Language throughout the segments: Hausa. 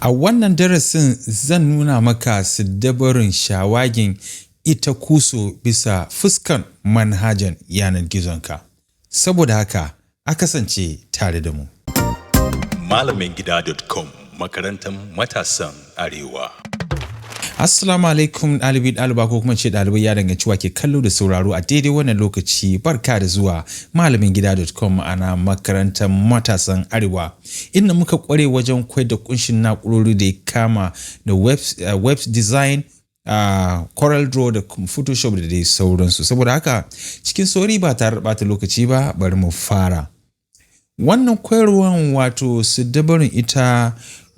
A wannan darasin zan nuna maka siddabarin shawagin ita kuso bisa fuskan manhajan yanar gizonka. Saboda haka, a kasance tare da mu. MALAMINGIDA.com makarantar matasan Arewa. Assalamu alaikum ɗaliba ko kuma ce ɗalibai ya danganci wa ke kallo da sauraro a daidai wannan lokaci. Barka da zuwa MALAMINGIDA.com ma'ana makarantar matasan Arewa. Inda muka kware wajen koyar da kunshin na'urori da ya kama da web design, Corel Draw da Photoshop da dai sauransu. Saboda haka cikin sauri ba tare da ɓata lokaci ba bari mu fara. Wannan koyarwan wato siddabarin ita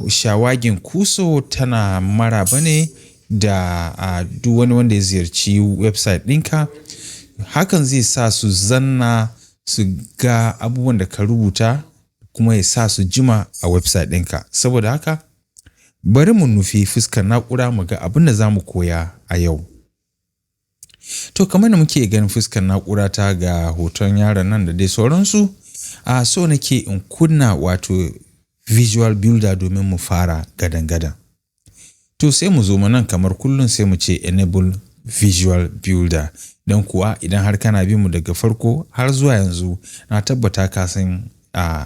shawagin kuso tana maraba ne da duk wani wanda ya ziyarci website ɗinka. Hakan zai sa su zanna su ga abubuwan da ka rubuta kuma ya sa su jima a website ɗinka. Saboda haka bari mu nufi fuskar na'ura mu ga abin da za mu koya a yau. To kamar da muke ganin fuskar na'ura ta ga hoton yaron nan da dai sauransu, so nake in kunna wato visual builder domin mu fara gadan-gadan. To sai mu zo nan kamar kullum sai mu ce enable visual builder. Don kuwa idan har kana bi mu daga farko har zuwa yanzu na tabbata ka san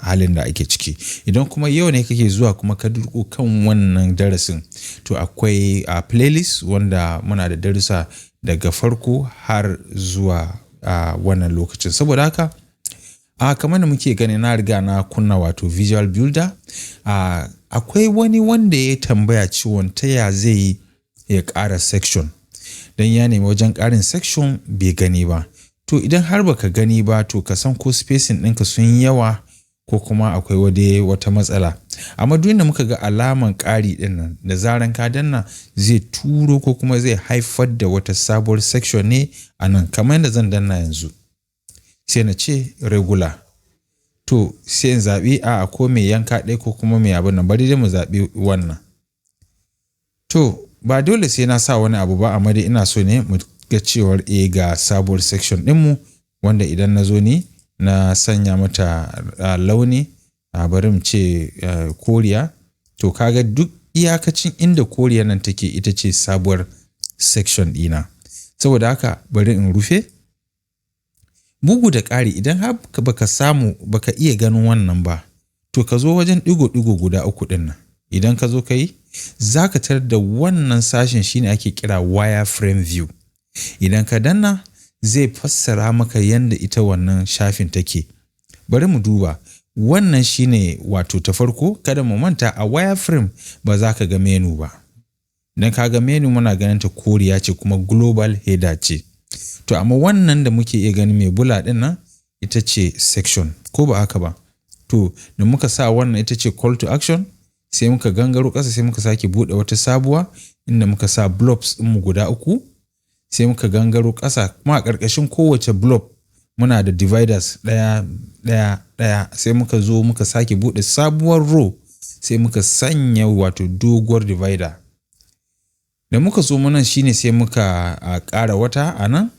halin da ake ciki. Idan kuma yau ne kake zuwa kuma ka durko kan wannan darasin, to akwai playlist wanda muna da darussa daga farko har zuwa wannan lokacin. Saboda haka kamar da muke gani na riga na kunna wato visual builder. Akwai wani wanda ya tambaya ciwon ta ya zai ya ƙara section, don ya nemi wajen ƙarin section bai gani ba. To idan har baka gani ba to ka san ko spacing ɗinka sun yawa ko kuma akwai wata matsala. Amma duk da muka ga alaman ƙari ɗin nan da zaran ka danna zai turo ko kuma zai haifar da wata sabuwar section ne a nan kamar yadda zan danna yanzu. Sai na ce regular. To sai in zaɓi ko mai yanka ɗaya ko kuma mai abin nan, bari dai mu zaɓi wannan. To ba dole sai na sa wani abu ba, amma dai ina so ne mu ga cewar ga sabuwar section ɗinmu wanda idan na zo ni na sanya mata launi bari mu ce koriya. To kaga duk iyakacin inda koriya nan take ita ce sabuwar section ɗina. Saboda haka bari in rufe. Bugu da ƙari idan har baka iya ganin wannan ba, to ka zo wajen ɗigo-ɗigo guda 3 ɗin nan. Idan ka zo ka yi, za ka tarar da wannan sashen shine ake kira wireframe view. Idan ka danna zai fassara maka yanda ita wannan shafin take. Bari mu duba. Wannan shine wato ta farko. Kada mu manta a wireframe ba za ka ga menu ba. Idan ka ga menu muna ganin ta koriya ce kuma global header ce. To amma wannan da muke iya gani mai bula ɗin nan ita ce section, ko ba haka ba. To da muka sa wannan ita ce call to action, sai muka gangaro ƙasa sai muka sake buɗe wata sabuwa inda muka sa blobs ɗinmu guda 3. Sai muka gangaro ƙasa kuma a ƙarƙashin kowace blob muna da dividers ɗaya. Sai muka zo muka sake buɗe sabuwar row sai muka sanya wato doguwar divider. Da muka zo nan shine sai muka ƙara wata a nan.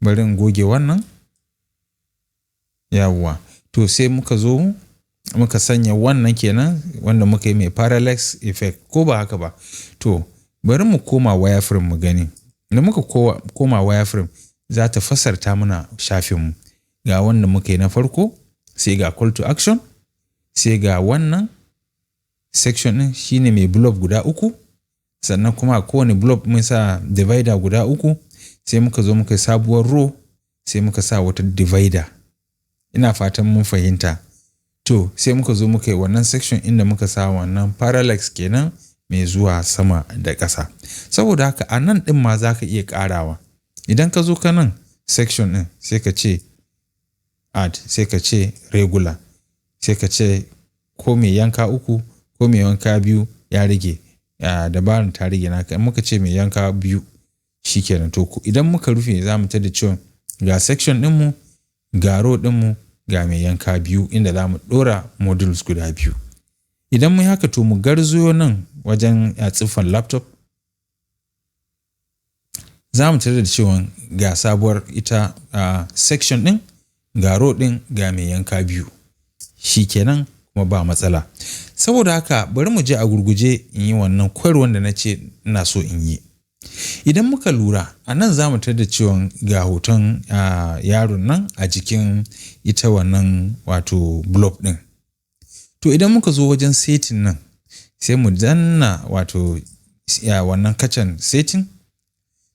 Bari in goge wannan. Yawwa. To sai muka zo muka sanya wannan kenan wanda muka yi mai parallax effect, ko ba haka ba. To bari mu koma wireframe mu gani. Da muka koma wireframe za ta fasarta mana shafinmu. Ga wanda muka yi na farko, sai ga call to action, sai ga wannan section ɗin shine mai blob guda 3. Sannan kuma a kowane blob mun sa divider guda 3. Sai muka zo muka sabuwar row sai muka sa wata divider. Ina fatan mun fahimta. To sai muka zo muka yi wannan section inda muka sa wannan parallax kenan mai zuwa sama da ƙasa. Saboda haka a nan ɗin ma za ka iya ƙarawa. Idan ka zo ka nan section ɗin sai ka ce add, sai ka ce regular, sai ka ce ko mai yanka 3 ko mai yanka 2 ya rage. Dabarar ta rage naka. In muka ce mai yanka 2 shikenan. To idan muka rufe za mu tada cewa ga section ɗinmu, ga row ɗinmu, ga mai yanka 2 inda za mu ɗora modules guda 2. Idan mun haka to mu garzo nan wajen tsiffan laptop. Za mu tada da cewa ga sabuwar ita section ɗin, ga row ɗin, ga mai yanka 2. Shikenan kuma ba matsala. Saboda haka bari mu je a gurguje in yi wannan koyarwar da na ce ina so in yi. Idan muka lura a nan za mu tada cewa ga hoton yaron nan a jikin ita wannan wato blob ɗin. To idan muka zo wajen setting nan sai mu danna wato wannan kacan setting,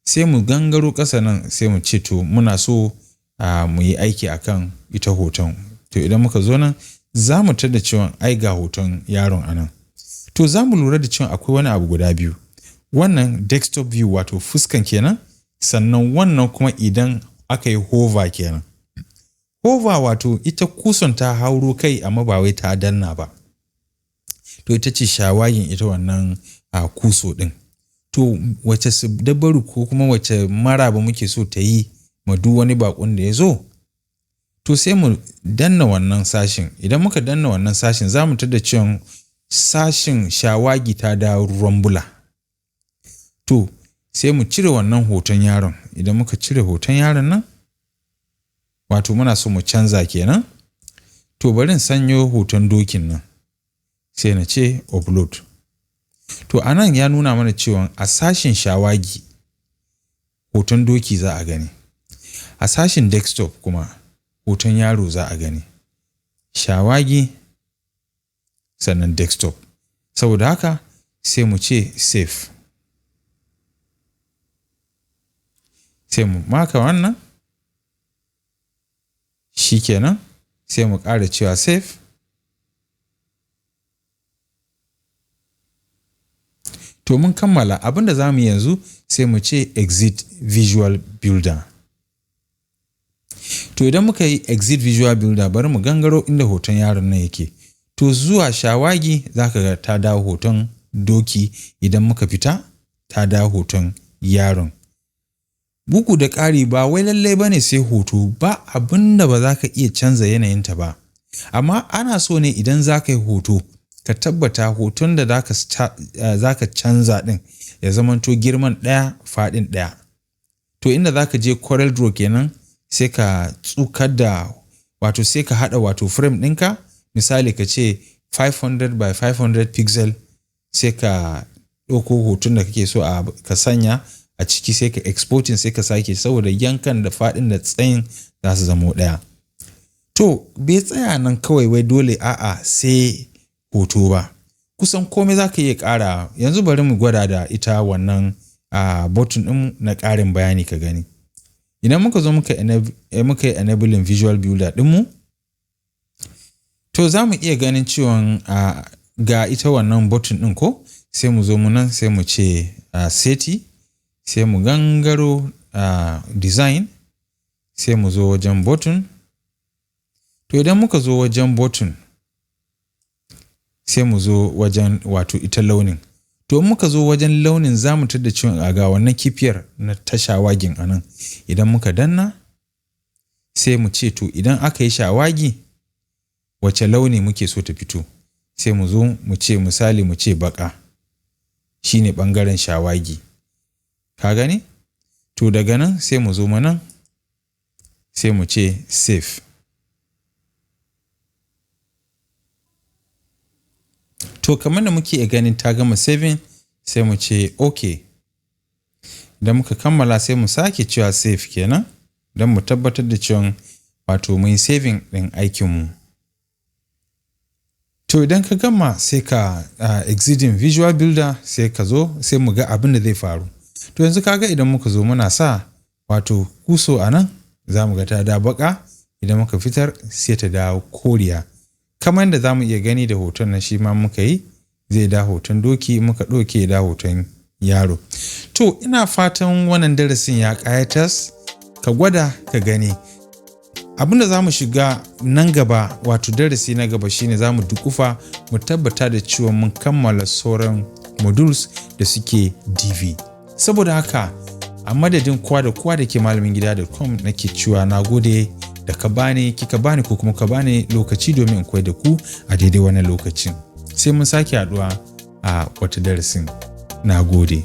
sai mu gangaro ƙasa nan sai mu ce to muna so mu yi aiki akan ita hoton. To idan muka zo nan za mu tada cewa ai ga hoton yaron a nan. To za mu lura da cewa akwai wani abu guda biyu. Wannan desktop view wato fuskan kenan, sannan wannan kuma idan aka yi hover kenan. Hover wato ita kuson ta hauro kai amma ba wai ta danna ba. To ita ce shawagin ita wannan kuso ɗin. To wace su dabaru ko kuma wace maraba muke so ta yi ma duk wani bakon da ya zo? To sai mu danna wannan sashin. Idan muka danna wannan sashin za mu tada cewa sashin shawagi ta da ruwan bula. To sai mu cire wannan hoton yaron. Idan muka cire hoton yaron nan, wato muna so mu canza kenan. To bari in sanyo hoton dokin nan. Sai na ce upload. To anan ya nuna mana cewa a sashin shawagi hoton doki za a gani. A sashin desktop kuma hoton yaro za a gani. Shawagi sannan desktop. Saboda haka sai mu ce save. Sai mu maka wannan. Shikenan sai mu ƙara cewa save. To mun kammala, abinda za mu yanzu sai mu ce exit visual builder. To idan muka yi exit visual builder bari mu gangaro inda hoton yaron nan yake. To zuwa shawagi za ka ga ta dawo hoton doki, idan muka fita ta dawo hoton yaron. Bugu da ƙari ba wai lallai ba ne sai hoto, ba abinda ba za ka iya canza yanayinta ba. Amma ana so ne idan za ka yi hoto ka tabbata hoton da za ka canza ɗin ya zamanto girman ɗaya faɗin ɗaya. To inda za ka je Corel Draw kenan sai ka tsukar da wato sai ka haɗa wato frame ɗinka, misali ka ce 500 by 500 pixel, sai ka ɗauko hoton da kake so ka sanya a ciki, sai ka exporting sai ka sake, saboda yankan da faɗin da tsayin za su zamo ɗaya. To bai tsaya nan kawai wai dole a'a sai hoto ba, kusan komai za ka iya ƙara. Yanzu bari mu gwada da ita wannan button ɗin na ƙarin bayani ka gani. Idan muka zo muka yi enabling visual builder ɗinmu, to za mu iya ganin cewa ga ita wannan button ɗin ko, sai mu zo mu nan sai mu ce seti, sai mu gangaro design, sai mu zo wajen button. To idan muka zo wajen button sai mu zo wajen wato ita launin. To muka zo wajen launin za mu tada cewa ga wannan kifiyar na ta shawagin a nan. Idan muka danna sai mu ce to idan aka yi shawagi wace launi muke so ta fito. Sai mu zo mu ce misali mu ce baka. Shine ɓangaren shawagi. Ka gani? To daga nan sai mu zo nan sai mu ce save. To kamar da muke ganin ta gama saving sai mu ce OK. Idan muka kammala sai mu sake cewa save kenan don mu tabbatar da cewa wato mun saving ɗin aikinmu. To idan ka gama sai ka exiting visual builder sai ka zo sai mu ga abin da zai faru. To yanzu kaga idan muka zo muna sa wato kuso a nan za mu ga ta da baka, idan muka fitar sai ta dawo koriya. Kamar yadda za mu iya gani da hoton na shi ma muka yi zai da hoton doki, muka ɗauke da hoton yaro. To ina fatan wannan darasin ya ƙayatar, ka gwada ka gani. Abinda za mu shiga nan gaba wato darasi na gaba shine za mu dukufa mu tabbata da cewa mun kammala sauran modules da suke Divi. Saboda haka a madadin kowa da ke malamingida.com nake cewa na gode da ka bani, kika bani ko kuma ka bani lokaci domin in koyar da ku a daidai wannan lokacin. Sai mun sake haɗuwa a wata darasin. Na gode.